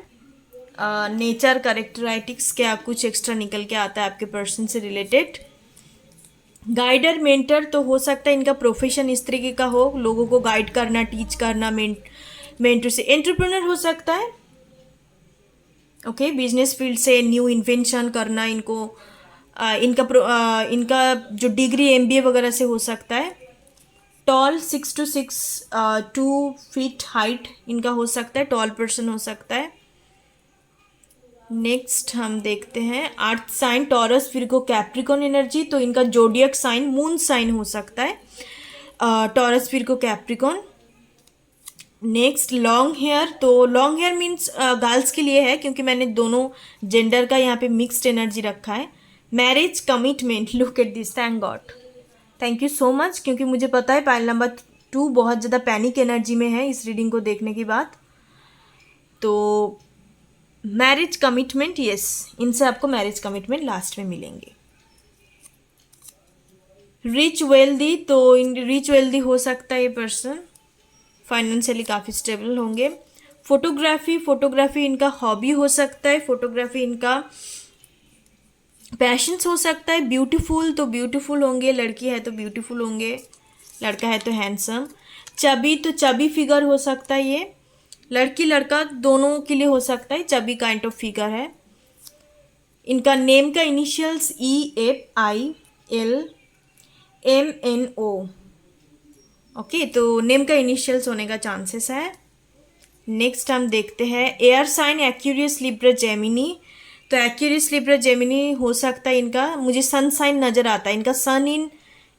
नेचर कैरेक्टरिस्टिक्स क्या कुछ एक्स्ट्रा निकल के आता है आपके पर्सन से रिलेटेड। गाइडर मेंटर तो हो सकता है इनका प्रोफेशन इस तरीके का हो, लोगों को गाइड करना, टीच करना, मेंटर से। एंटरप्रेन्योर हो सकता है, ओके, बिजनेस फील्ड से न्यू इन्वेंशन करना इनको, इनका जो डिग्री MBA वगैरह से हो सकता है। टॉल 6 to 6 2 feet हाइट इनका हो सकता है, टॉल पर्सन हो सकता है। नेक्स्ट हम देखते हैं earth sign Taurus Virgo Capricorn energy, तो इनका जोडियक साइन मून साइन हो सकता है, Taurus Virgo Capricorn. Next long hair, तो लॉन्ग हेयर मीन्स गर्ल्स के लिए है क्योंकि मैंने दोनों जेंडर का यहाँ पे मिक्स्ड एनर्जी रखा है। Marriage commitment, look at this, thank God, thank you so much, क्योंकि मुझे पता है पाइल नंबर 2 बहुत ज़्यादा पैनिक एनर्जी में है इस रीडिंग को देखने के बाद। तो मैरिज कमिटमेंट, यस, इनसे आपको मैरिज कमिटमेंट लास्ट में मिलेंगे। रिच वेल्दी, तो रिच वेल्दी हो सकता है ये पर्सन, फाइनेंशियली काफ़ी स्टेबल होंगे। फोटोग्राफी इनका हॉबी हो सकता है, फोटोग्राफी इनका पैशंस हो सकता है। ब्यूटीफुल, तो ब्यूटीफुल होंगे, लड़की है तो ब्यूटीफुल होंगे, लड़का है तो हैंडसम। चबी, तो चबी फिगर हो सकता है, ये लड़की लड़का दोनों के लिए हो सकता है, चबी काइंड ऑफ फिगर है। इनका नेम का इनिशियल्स EFILMNO, ओके, तो नेम का इनिशियल्स होने का चांसेस है। नेक्स्ट हम देखते हैं air sign Aquarius Libra Gemini, तो एक्यूरियस लिब्रा जेमिनी हो सकता है इनका, मुझे सन साइन नज़र आता है, इनका सन इन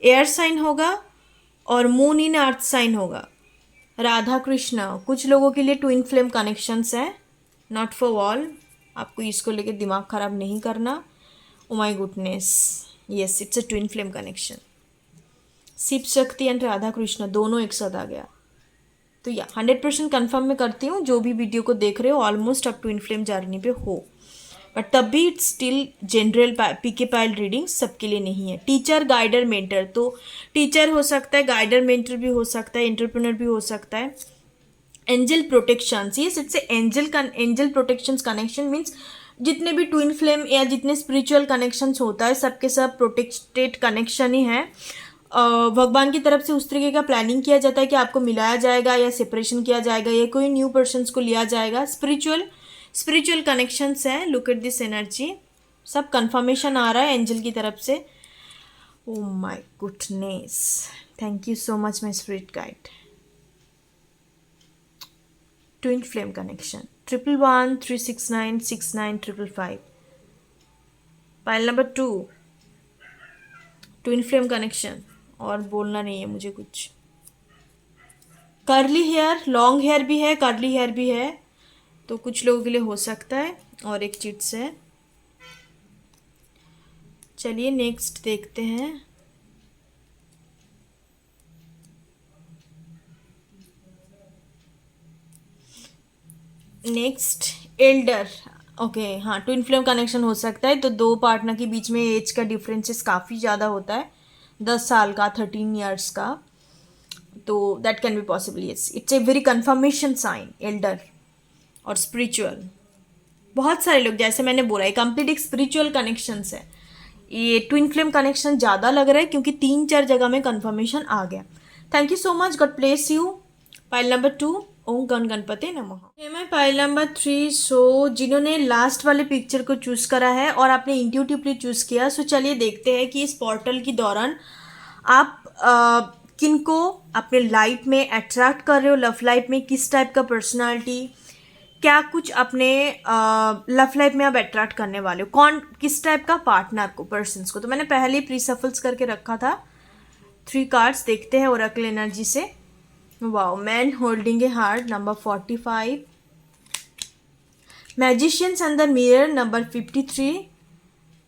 एयर साइन होगा और मून इन अर्थ साइन होगा। राधा कृष्ण, कुछ लोगों के लिए ट्विन फ्लेम कनेक्शंस है, नॉट फॉर ऑल, आपको इसको लेके दिमाग ख़राब नहीं करना। Oh my goodness, yes, it's a twin flame connection, Shiv Shakti and Radha Krishna दोनों एक साथ आ गया। तो या 100% कन्फर्म मैं करती हूँ, जो भी वीडियो को देख रहे हो ऑलमोस्ट आप ट्विन फ्लेम जर्नी पे हो, बट तब भी it's still general pick a pile reading सबके लिए नहीं है। टीचर गाइडर मेंटर, तो टीचर हो सकता है, गाइडर मेंटर भी हो सकता है, एंटरप्रेन्योर भी हो सकता है। Angel protections, yes, it's angel protections connection means जितने भी ट्विन फ्लेम या जितने स्पिरिचुअल कनेक्शंस होता है सबके सब प्रोटेक्टेड कनेक्शन ही है। भगवान की तरफ से उस तरीके का प्लानिंग किया जाता है कि आपको मिलाया जाएगा या सेपरेशन किया जाएगा या कोई न्यू पर्सन्स को लिया जाएगा। स्पिरिचुअल कनेक्शंस हैं, लुक एट दिस एनर्जी, सब कंफर्मेशन आ रहा है एंजल की तरफ से। ओ my goodness, thank you so much my spirit guide. Twin flame connection 111 369 69 555, pile number 2, twin flame connection, और बोलना नहीं है मुझे कुछ। कर्ली हेयर, लॉन्ग हेयर भी है, कर्ली हेयर भी है, तो कुछ लोगों के लिए हो सकता है। और एक चिट्स है, चलिए नेक्स्ट देखते हैं। नेक्स्ट एल्डर, ओके, हाँ, ट्विन फ्लेम कनेक्शन हो सकता है, तो दो पार्टनर के बीच में एज का डिफरेंसेस काफ़ी ज़्यादा होता है, 10 साल का, 13 ईयर्स का, तो that can be possible, yes, it's a very confirmation sign, elder और स्पिरिचुअल। बहुत सारे लोग, जैसे मैंने बोला, ये कंप्लीट एक स्पिरिचुअल कनेक्शंस है, ये ट्विन फ्लेम कनेक्शन ज़्यादा लग रहा है क्योंकि 3-4 जगह में कंफर्मेशन आ गया। Thank you so much, God bless you. Pile number 2, ओम गण गणपति नमः। है मैं पाइल नंबर 3। सो जिन्होंने लास्ट वाले पिक्चर को चूज करा है और आपने इंट्यूटिवली चूज किया, सो चलिए देखते हैं कि इस पोर्टल के दौरान आप किनको अपने लाइफ में अट्रैक्ट कर रहे हो, लव लाइफ में किस टाइप का पर्सनालिटी, क्या कुछ अपने लव लाइफ में आप अट्रैक्ट करने वाले हो, कौन किस टाइप का पार्टनर को, पर्सन्स को। तो मैंने पहले ही प्री सफल्स करके रखा था। 3 कार्ड्स देखते हैं ओरेकल एनर्जी से। Wow, man holding a heart number 45, magicians and the mirror number 53,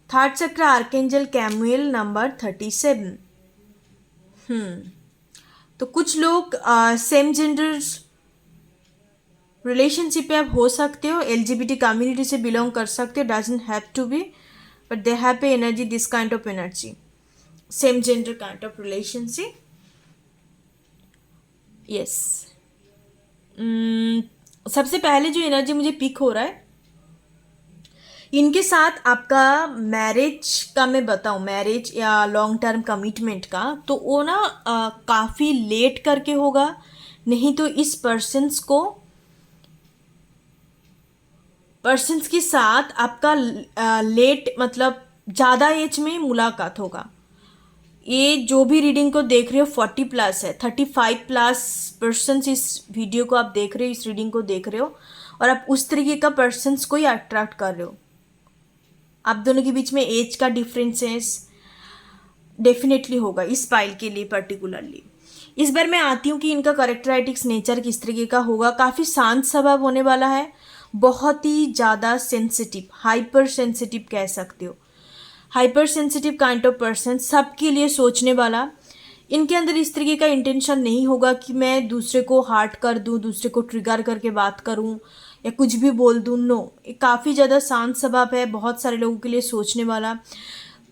third चक्र आर्केंजल कैमुएल नंबर 37। तो कुछ लोग सेम जेंडर रिलेशनशिप पे आप हो सकते हो, LGBT कम्युनिटी से बिलोंग कर सकते हो, doesn't have to be, but they have a energy, this kind of energy, same gender kind of relationship. Yes, सबसे पहले जो एनर्जी मुझे पिक हो रहा है, इनके साथ आपका मैरिज का मैं बताऊं, मैरिज या लॉन्ग टर्म कमिटमेंट का, तो वो ना काफ़ी लेट करके होगा, नहीं तो इस पर्सन्स के साथ आपका लेट मतलब ज़्यादा एज में मुलाकात होगा। ये जो भी रीडिंग को देख रहे हो 40+ है, 35+ पर्सन्स इस वीडियो को आप देख रहे हो, इस रीडिंग को देख रहे हो, और आप उस तरीके का पर्सन्स को ही अट्रैक्ट कर रहे हो। आप दोनों के बीच में एज का डिफरेंसेस डेफिनेटली होगा इस पाइल के लिए पर्टिकुलरली। इस बार मैं आती हूँ कि इनका करेक्टराइटिक्स नेचर किस तरीके का होगा। काफ़ी शांत स्वभाव होने वाला है, बहुत ही ज़्यादा सेंसिटिव, हाइपर सेंसिटिव कह सकते हो, hyper sensitive kind of person, सबके लिए सोचने वाला। इनके अंदर इस तरीके का इंटेंशन नहीं होगा कि मैं दूसरे को हार्ट कर दूं, दूसरे को ट्रिगर करके बात करूं या कुछ भी बोल दूं। नो, काफ़ी ज़्यादा शांत स्वभाव है, बहुत सारे लोगों के लिए सोचने वाला।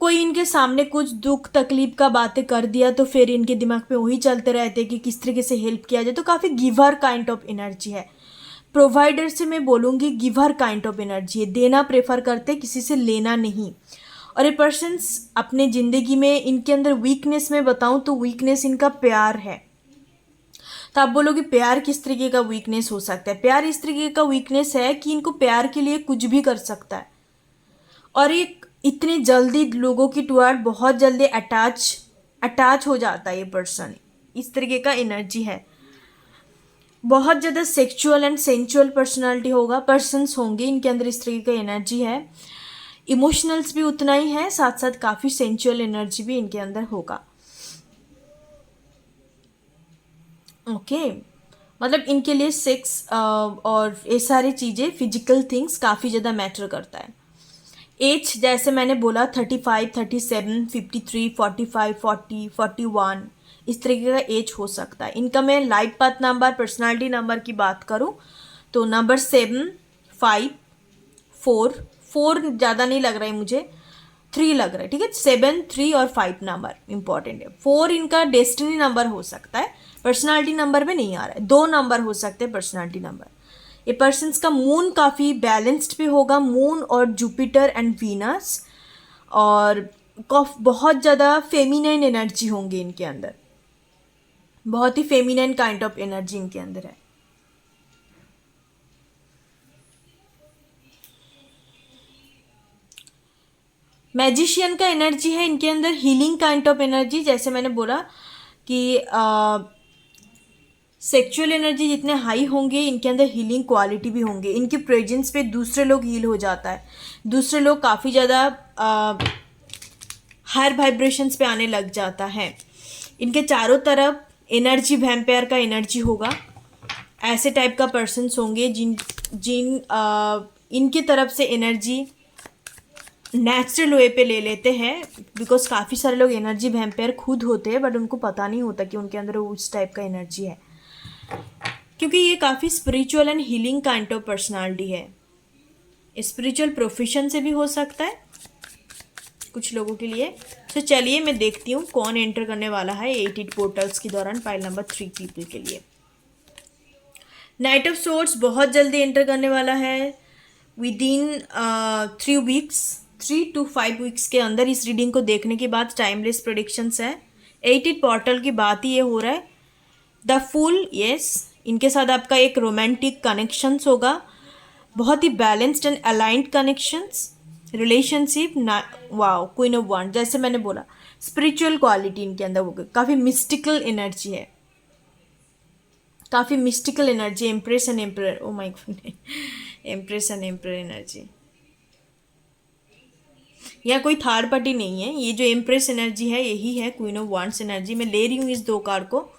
कोई इनके सामने कुछ दुख तकलीफ का बातें कर दिया तो फिर इनके दिमाग पे वही चलते रहते कि किस तरीके से हेल्प किया जाए। तो काफ़ी गिवर काइंड ऑफ एनर्जी है। प्रोवाइडर से मैं बोलूँगी गिवर काइंड ऑफ एनर्जी है, देना प्रेफर करते, किसी से लेना नहीं। और ये पर्सन्स अपने ज़िंदगी में, इनके अंदर वीकनेस में बताऊं तो वीकनेस इनका प्यार है। तो आप बोलोगे प्यार किस तरीके का वीकनेस हो सकता है? प्यार इस तरीके का वीकनेस है कि इनको प्यार के लिए कुछ भी कर सकता है, और ये इतने जल्दी लोगों की टुवर्ड बहुत जल्दी अटैच हो जाता है ये पर्सन, इस तरीके का एनर्जी है। बहुत ज़्यादा सेक्सुअल एंड सेंचुअल पर्सनालिटी होगा, पर्सन्स होंगे इनके अंदर, इस तरीके का एनर्जी है। इमोशनल्स भी उतना ही है, साथ साथ काफ़ी सेंचुअल एनर्जी भी इनके अंदर होगा। ओके, मतलब इनके लिए सेक्स और ये सारी चीज़ें, फिजिकल थिंग्स काफ़ी ज़्यादा मैटर करता है। एज जैसे मैंने बोला 35, 37, 53, 45, 40, 41, इस तरीके का एज हो सकता है इनका। मैं life path number, personality number की बात करूं तो नंबर 7, 5, 4 ज़्यादा नहीं लग रहा है मुझे, 3 लग रहा है, ठीक है। 7, 3 और 5 नंबर इंपॉर्टेंट है। 4 इनका डेस्टिनी नंबर हो सकता है, पर्सनालिटी नंबर में नहीं आ रहा है। 2 नंबर हो सकते हैं पर्सनालिटी नंबर। ये पर्सन्स का मून काफ़ी बैलेंस्ड पे होगा, मून और जुपिटर एंड वीनस, और बहुत ज़्यादा फेमिनाइन एनर्जी होंगे इनके अंदर, बहुत ही फेमिनाइन काइंड ऑफ एनर्जी इनके अंदर है। मैजिशियन का एनर्जी है इनके अंदर, हीलिंग काइंड ऑफ एनर्जी। जैसे मैंने बोला कि सेक्सुअल एनर्जी जितने हाई होंगे इनके अंदर हीलिंग क्वालिटी भी होंगे। इनके प्रेजेंस पे दूसरे लोग हील हो जाता है, दूसरे लोग काफ़ी ज़्यादा हायर वाइब्रेशंस पे आने लग जाता है। इनके चारों तरफ एनर्जी वैम्पायर का एनर्जी होगा। ऐसे टाइप का पर्सन्स होंगे जिन इनकी तरफ से एनर्जी नेचुरल वे पे ले लेते हैं, बिकॉज काफ़ी सारे लोग एनर्जी वैम्पायर खुद होते हैं, बट उनको पता नहीं होता कि उनके अंदर उस टाइप का एनर्जी है, क्योंकि ये काफ़ी spiritual and healing kind of personality है। स्पिरिचुअल प्रोफेशन से भी हो सकता है कुछ लोगों के लिए। तो चलिए मैं देखती हूँ कौन एंटर करने वाला है 88 पोर्टल्स के दौरान पाइल नंबर 3 पीपल के लिए। नाइट ऑफ सोर्ड्स बहुत जल्दी एंटर करने वाला है, with in 3 weeks. 3 to 5 weeks के अंदर इस रीडिंग को देखने के बाद टाइमलेस प्रेडिक्शंस है। 88 पोर्टल की बात ही ये हो रहा है। द फूल, यस, इनके साथ आपका एक रोमांटिक कनेक्शंस होगा, बहुत ही balanced and aligned connections, relationship ना, वाओ, क्वीन ऑफ वन, जैसे मैंने बोला स्पिरिचुअल क्वालिटी इनके अंदर होगी, काफ़ी मिस्टिकल एनर्जी है, काफ़ी mystical energy, empress and emperor, oh my God, empress and emperor energy. यहाँ कोई थर्ड पार्टी नहीं है, ये जो एम्प्रेस एनर्जी है यही है क्वीन ऑफ वांड्स एनर्जी। मैं ले रही हूँ इस 2 कार्ड को।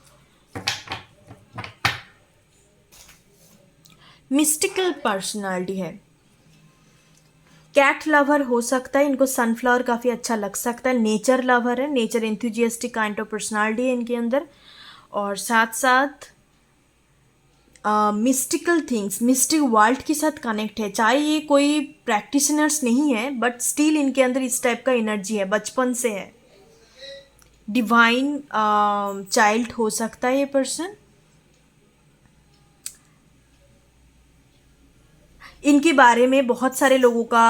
मिस्टिकल पर्सनालिटी है, कैट लवर हो सकता है, इनको सनफ्लावर काफ़ी अच्छा लग सकता है, नेचर लवर है, nature enthusiastic kind of personality है इनके अंदर, और साथ साथ मिस्टिकल थिंग्स, मिस्टिक वर्ल्ड के साथ कनेक्ट है। चाहे ये कोई प्रैक्टिशनर्स नहीं है बट स्टिल इनके अंदर इस टाइप का एनर्जी है, बचपन से है। डिवाइन चाइल्ड हो सकता है ये पर्सन। इनके बारे में बहुत सारे लोगों का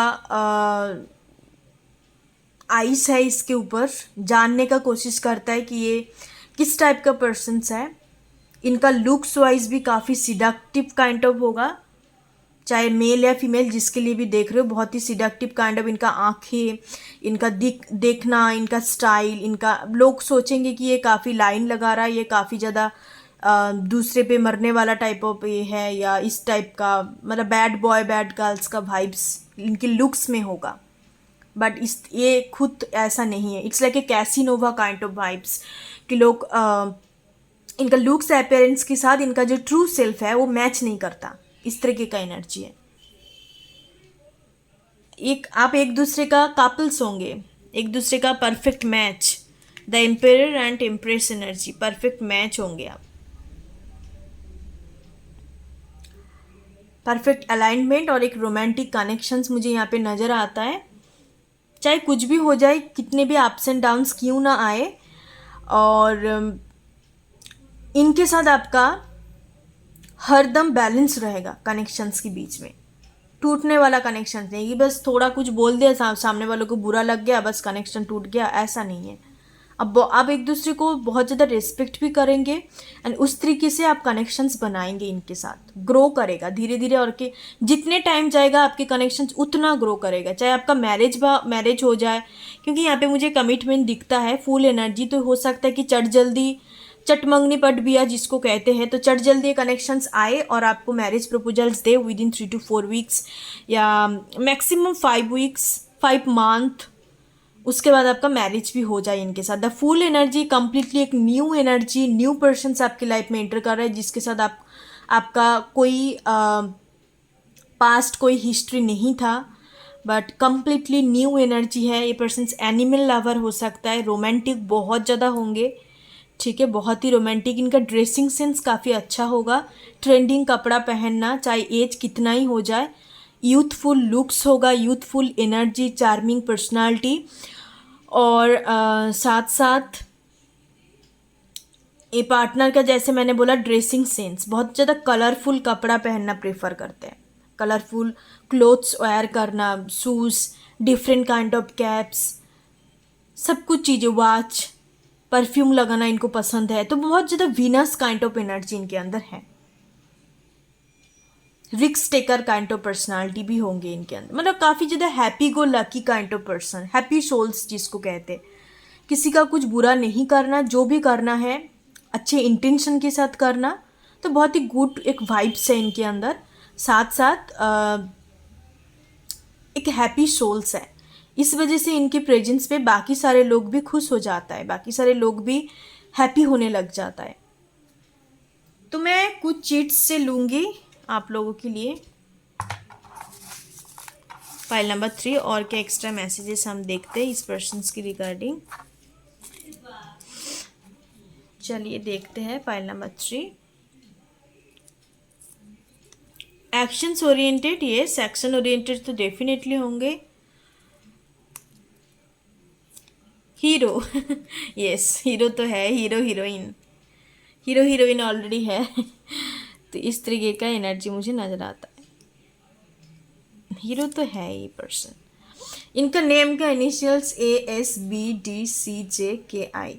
आइस है इसके ऊपर, जानने का कोशिश करता है कि ये किस टाइप का पर्सन्स है। इनका लुक्स वाइज भी काफ़ी सिडक्टिव काइंड ऑफ होगा, चाहे मेल या फीमेल जिसके लिए भी देख रहे हो, बहुत ही सिडक्टिव काइंड ऑफ इनका आँखें, इनका देखना, इनका स्टाइल, इनका लोग सोचेंगे कि ये काफ़ी लाइन लगा रहा है, ये काफ़ी ज़्यादा दूसरे पे मरने वाला टाइप ऑफ ये है, या इस टाइप का, मतलब बैड बॉय बैड गर्ल्स का वाइब्स इनके लुक्स में होगा, बट इस ये खुद ऐसा नहीं है। It's like a Casanova kind of vibes कि लोग इनका लुक्स अपीयरेंस के साथ इनका जो ट्रू सेल्फ है वो मैच नहीं करता, इस तरीके का एनर्जी है। आप एक दूसरे का कपल्स होंगे, एक दूसरे का perfect match, the emperor and empress energy, perfect match होंगे आप, परफेक्ट अलाइनमेंट और एक रोमांटिक कनेक्शंस मुझे यहाँ पे नज़र आता है। चाहे कुछ भी हो जाए, कितने भी अप्स एंड डाउन्स क्यों ना आए, और इनके साथ आपका हरदम बैलेंस रहेगा कनेक्शंस के बीच में, टूटने वाला कनेक्शन नहीं कि बस थोड़ा कुछ बोल दिया सामने वालों को बुरा लग गया बस कनेक्शन टूट गया, ऐसा नहीं है। अब आप एक दूसरे को बहुत ज़्यादा रिस्पेक्ट भी करेंगे एंड उस तरीके से आप कनेक्शंस बनाएंगे, इनके साथ ग्रो करेगा धीरे धीरे, और के जितने टाइम जाएगा आपके कनेक्शंस उतना ग्रो करेगा। चाहे आपका मैरिज हो जाए, क्योंकि यहाँ पे मुझे कमिटमेंट दिखता है, फुल एनर्जी, तो हो सकता है कि चटमंगनी पट बिया जिसको कहते हैं, तो चट जल्दी कनेक्शंस आए और आपको marriage proposals they with in 3 to 4 weeks या मैक्सिमम 5 वीक्स, 5 मंथ, उसके बाद आपका मैरिज भी हो जाए इनके साथ। द फुल एनर्जी कंप्लीटली एक न्यू एनर्जी, न्यू पर्सन्स आपकी लाइफ में एंटर कर रहा है, जिसके साथ आपका कोई पास्ट कोई हिस्ट्री नहीं था, बट कंप्लीटली न्यू एनर्जी है। ये पर्सन्स एनिमल लवर हो सकता है, रोमांटिक बहुत ज़्यादा होंगे, ठीक है, बहुत ही रोमांटिक। इनका ड्रेसिंग सेंस काफ़ी अच्छा होगा, ट्रेंडिंग कपड़ा पहनना, चाहे एज कितना ही हो जाए, यूथफुल लुक्स होगा, यूथफुल एनर्जी, चार्मिंग पर्सनालिटी, और साथ साथ ये पार्टनर का, जैसे मैंने बोला, ड्रेसिंग सेंस, बहुत ज़्यादा कलरफुल कपड़ा पहनना प्रेफर करते हैं, कलरफुल क्लोथ्स वेयर करना, shoes, different kind of caps, सब कुछ चीज़ें, वॉच, परफ्यूम लगाना इनको पसंद है। तो बहुत ज़्यादा वीनस काइंड ऑफ एनर्जी इनके अंदर है। रिक्स टेकर काइंड ऑफ पर्सनालिटी भी होंगे इनके अंदर, मतलब काफ़ी ज़्यादा happy go lucky kind of person, happy souls जिसको कहते हैं। किसी का कुछ बुरा नहीं करना, जो भी करना है अच्छे इंटेंशन के साथ करना, तो बहुत ही गुड एक वाइब्स है इनके अंदर। साथ साथ एक हैप्पी सोल्स है, इस वजह से इनके प्रेजेंस पे बाकी सारे लोग भी खुश हो जाता है, बाकी सारे लोग भी हैप्पी होने लग जाता है। तो मैं कुछ चीट्स से लूँगी आप लोगों के लिए। फाइल नंबर 3 और क्या एक्स्ट्रा मैसेजेस हम देखते हैं इस पर्सन्स की रिगार्डिंग। चलिए देखते हैं file number 3। Actions oriented, yes, action oriented तो डेफिनेटली होंगे। हीरो यस, हीरो तो है, हीरो हीरोइन ऑलरेडी है तो इस तरीके का एनर्जी मुझे नज़र आता है, हीरो तो है ये पर्सन। इनका नेम का इनिशियल्स ASBDCJKI।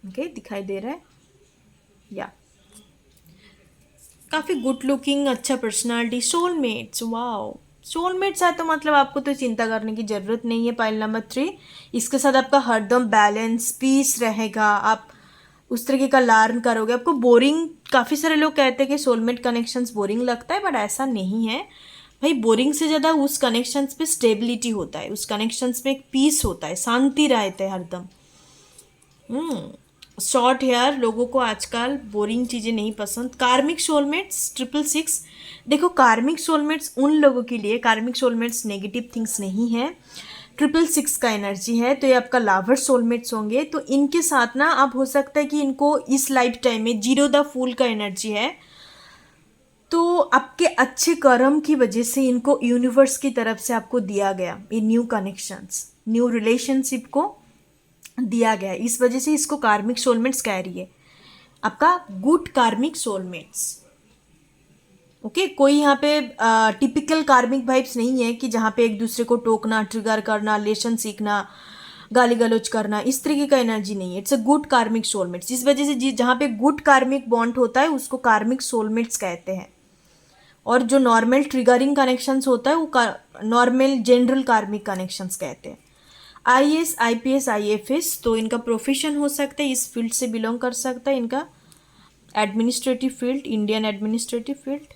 ओके, दिखाई दे रहा है या? काफ़ी गुड लुकिंग, अच्छा पर्सनालिटी, सोलमेट्स, वाओ। सोलमेट्स है तो मतलब आपको तो चिंता करने की ज़रूरत नहीं है। पाइल नंबर 3, इसके साथ आपका हरदम बैलेंस पीस रहेगा, आप उस तरीके का लर्न करोगे। आपको बोरिंग, काफ़ी सारे लोग कहते हैं कि सोलमेट कनेक्शंस बोरिंग लगता है, बट ऐसा नहीं है भाई। बोरिंग से ज़्यादा उस कनेक्शंस पे स्टेबिलिटी होता है, उस कनेक्शंस पे एक पीस होता है, शांति रहते है हरदम। शॉर्ट हेयर लोगों को आजकल बोरिंग चीज़ें नहीं पसंद। कार्मिक सोलमेट्स 666, देखो कार्मिक सोलमेट्स उन लोगों के लिए, कार्मिक सोलमेट्स नेगेटिव थिंग्स नहीं है, 666 का एनर्जी है, तो ये आपका लावर सोलमेट्स होंगे। तो इनके साथ ना आप, हो सकता है कि इनको इस लाइफ टाइम में 0 द फूल का एनर्जी है, तो आपके अच्छे कर्म की वजह से इनको यूनिवर्स की तरफ से आपको दिया गया ये न्यू कनेक्शंस, न्यू रिलेशनशिप को दिया गया है। इस वजह से इसको कार्मिक सोलमेट्स कह रही है, आपका गुड कार्मिक सोलमेट्स। ओके, कोई यहाँ पे टिपिकल कार्मिक वाइब्स नहीं है कि जहाँ पे एक दूसरे को टोकना, ट्रिगर करना, लेसन सीखना, गाली गलौज करना, इस तरीके का एनर्जी नहीं है। इट्स अ गुड कार्मिक सोलमेट्स। इस वजह से जहाँ पे गुड कार्मिक बॉन्ड होता है उसको कार्मिक सोलमेट्स कहते हैं। और जो नॉर्मल ट्रिगरिंग कनेक्शंस होता है वो नॉर्मल जनरल कार्मिक कनेक्शंस कहते हैं। IAS, IPS, IFS, तो इनका प्रोफेशन हो सकता है, इस फील्ड से बिलोंग कर सकता है। इनका administrative field, Indian administrative field.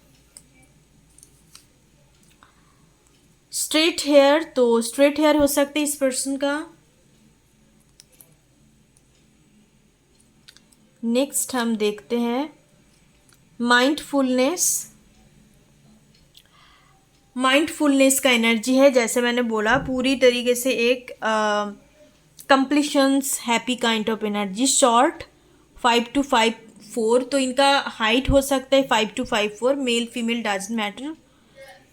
Straight hair, तो स्ट्रेट हेयर हो सकता है इस पर्सन का। नेक्स्ट हम देखते हैं माइंडफुलनेस। माइंडफुलनेस का एनर्जी है, जैसे मैंने बोला, पूरी तरीके से एक completions, happy kind of energy. Short 5 to 5'4", तो इनका हाइट हो सकता है 5 to 5'4", male female doesn't matter,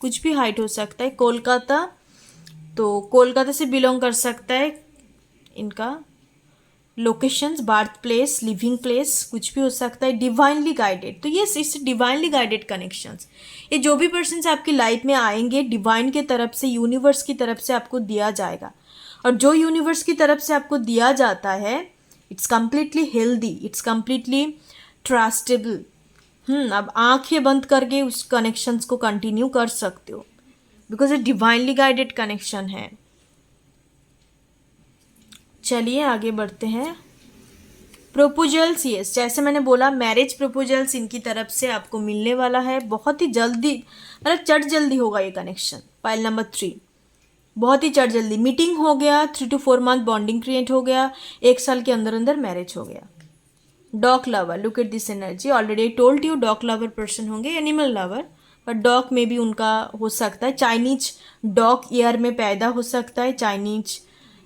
कुछ भी हाइट हो सकता है। कोलकाता, तो कोलकाता से बिलोंग कर सकता है। इनका locations, birth place, living place, कुछ भी हो सकता है। डिवाइनली गाइडेड, तो ये इससे डिवाइनली गाइडेड कनेक्शंस, ये जो भी पर्सन्स आपकी लाइफ में आएंगे डिवाइन की तरफ से, यूनिवर्स की तरफ से आपको दिया जाएगा। और जो यूनिवर्स की तरफ से आपको दिया जाता है, it's completely healthy, it's completely trustable. अब आंखें बंद करके उस कनेक्शंस को कंटिन्यू कर सकते हो, बिकॉज ये डिवाइनली गाइडेड कनेक्शन है। चलिए आगे बढ़ते हैं। प्रपोजल्स, यस, जैसे मैंने बोला, मैरिज प्रपोजल्स इनकी तरफ से आपको मिलने वाला है बहुत ही जल्दी, मतलब चट जल्दी होगा ये कनेक्शन। पाइल नंबर 3, बहुत ही चट जल्दी मीटिंग हो गया, 3 to 4 मंथ बॉन्डिंग क्रिएट हो गया, 1 साल के अंदर अंदर मैरिज हो गया। Dog lover, look at this energy, already told you dog lover person होंगे, एनिमल लवर, पर डॉग में भी उनका हो सकता है। चाइनीज डॉग ईयर में पैदा हो सकता है, चाइनीज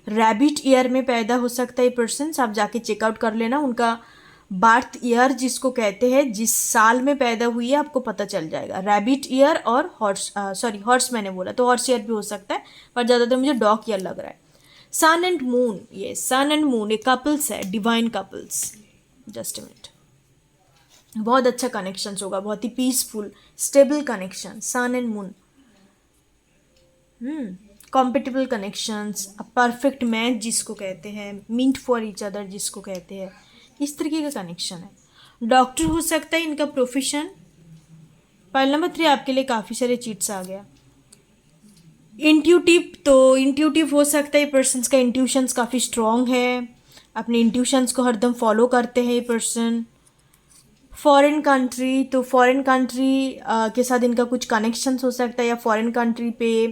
रैबिट ईयर में पैदा हो सकता है पर्सन। आप जाके चेकआउट कर लेना उनका बर्थ ईयर जिसको कहते हैं, जिस साल में पैदा हुई है आपको पता चल जाएगा। रैबिट ईयर और हॉर्स मैंने बोला तो हॉर्स ईयर भी हो सकता है, पर ज़्यादातर मुझे डॉग ईयर लग रहा है। सन एंड मून, ये सन एंड मून ये कपल्स है, divine couples. Just a minute, बहुत अच्छा कनेक्शन होगा, बहुत ही peaceful stable connection, sun and moon. Compatible connections, perfect match जिसको कहते हैं, मींट फॉर ईच अदर जिसको कहते हैं, इस तरीके का कनेक्शन है। डॉक्टर हो सकता है इनका प्रोफेशन। पाइल नंबर 3 आपके लिए काफ़ी सारे चीट्स आ गया। इंट्यूटिव, तो इंट्यूटिव हो सकता है पर्सन्स का इंट्यूशंस काफ़ी स्ट्रॉन्ग है, अपने इंट्यूशंस को हरदम फॉलो करते हैं ये पर्सन। फॉरेन कंट्री, तो फॉरेन कंट्री के साथ इनका कुछ कनेक्शंस हो सकता है, या फॉरेन कंट्री पे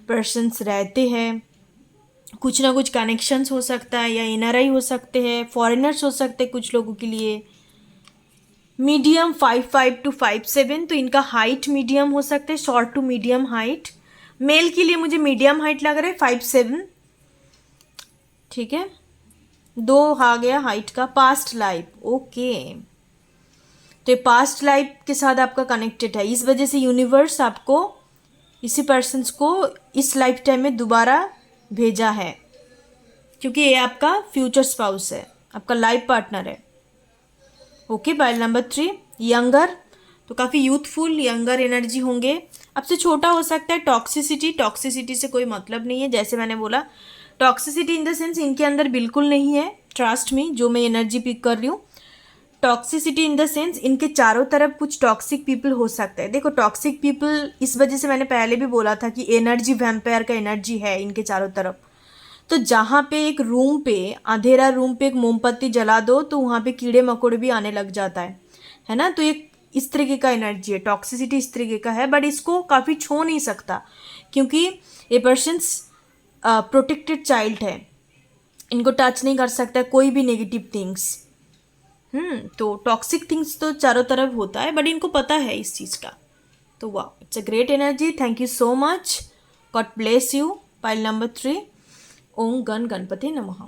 पर्सन्स रहते हैं, कुछ ना कुछ कनेक्शंस हो सकता है, या एनआरआई हो सकते हैं, फॉरेनर्स हो सकते हैं कुछ लोगों के लिए। मीडियम 5'5" to 5'7", तो इनका हाइट मीडियम हो सकता है, short to medium height. Male के लिए मुझे मीडियम हाइट लग रहा है 5'7", ठीक है, 2 आ गया हाइट का। पास्ट लाइफ, ओके, तो ये पास्ट लाइफ के साथ आपका कनेक्टेड है, इस वजह से यूनिवर्स आपको इसी पर्सन्स को इस लाइफ टाइम में दोबारा भेजा है, क्योंकि ये आपका फ्यूचर स्पाउस है, आपका लाइफ पार्टनर है। ओके, पाइल नंबर 3 यंगर, तो काफ़ी यूथफुल यंगर एनर्जी होंगे, अब से छोटा हो सकता है टॉक्सिसिटी, टॉक्सिसिटी से कोई मतलब नहीं है, जैसे मैंने बोला टॉक्सिसिटी इन द सेंस इनके अंदर बिल्कुल नहीं है, ट्रस्ट मी जो मैं एनर्जी पिक कर रही हूँ। टॉक्सिसिटी इन द सेंस इनके चारों तरफ कुछ टॉक्सिक पीपल हो सकता है। देखो टॉक्सिक पीपल इस वजह से मैंने पहले भी बोला था कि एनर्जी वैम्पायर का एनर्जी है इनके चारों तरफ। तो जहाँ पे एक रूम पे अंधेरा रूम पे एक मोमबत्ती जला दो तो वहाँ पे कीड़े मकोड़े भी आने लग जाता है ना। तो एक इस तरीके का एनर्जी है, टॉक्सिसिटी इस तरीके का है, बट इसको काफ़ी छू नहीं सकता क्योंकि ये पर्सन्स प्रोटेक्टेड चाइल्ड है, इनको टच नहीं कर सकता कोई भी नेगेटिव थिंग्स। तो टॉक्सिक थिंग्स तो चारों तरफ होता है बट इनको पता है इस चीज़ का। तो वाह, it's a great energy, thank you so much, God bless you. Pile number 3, ओम गण गणपति नमः।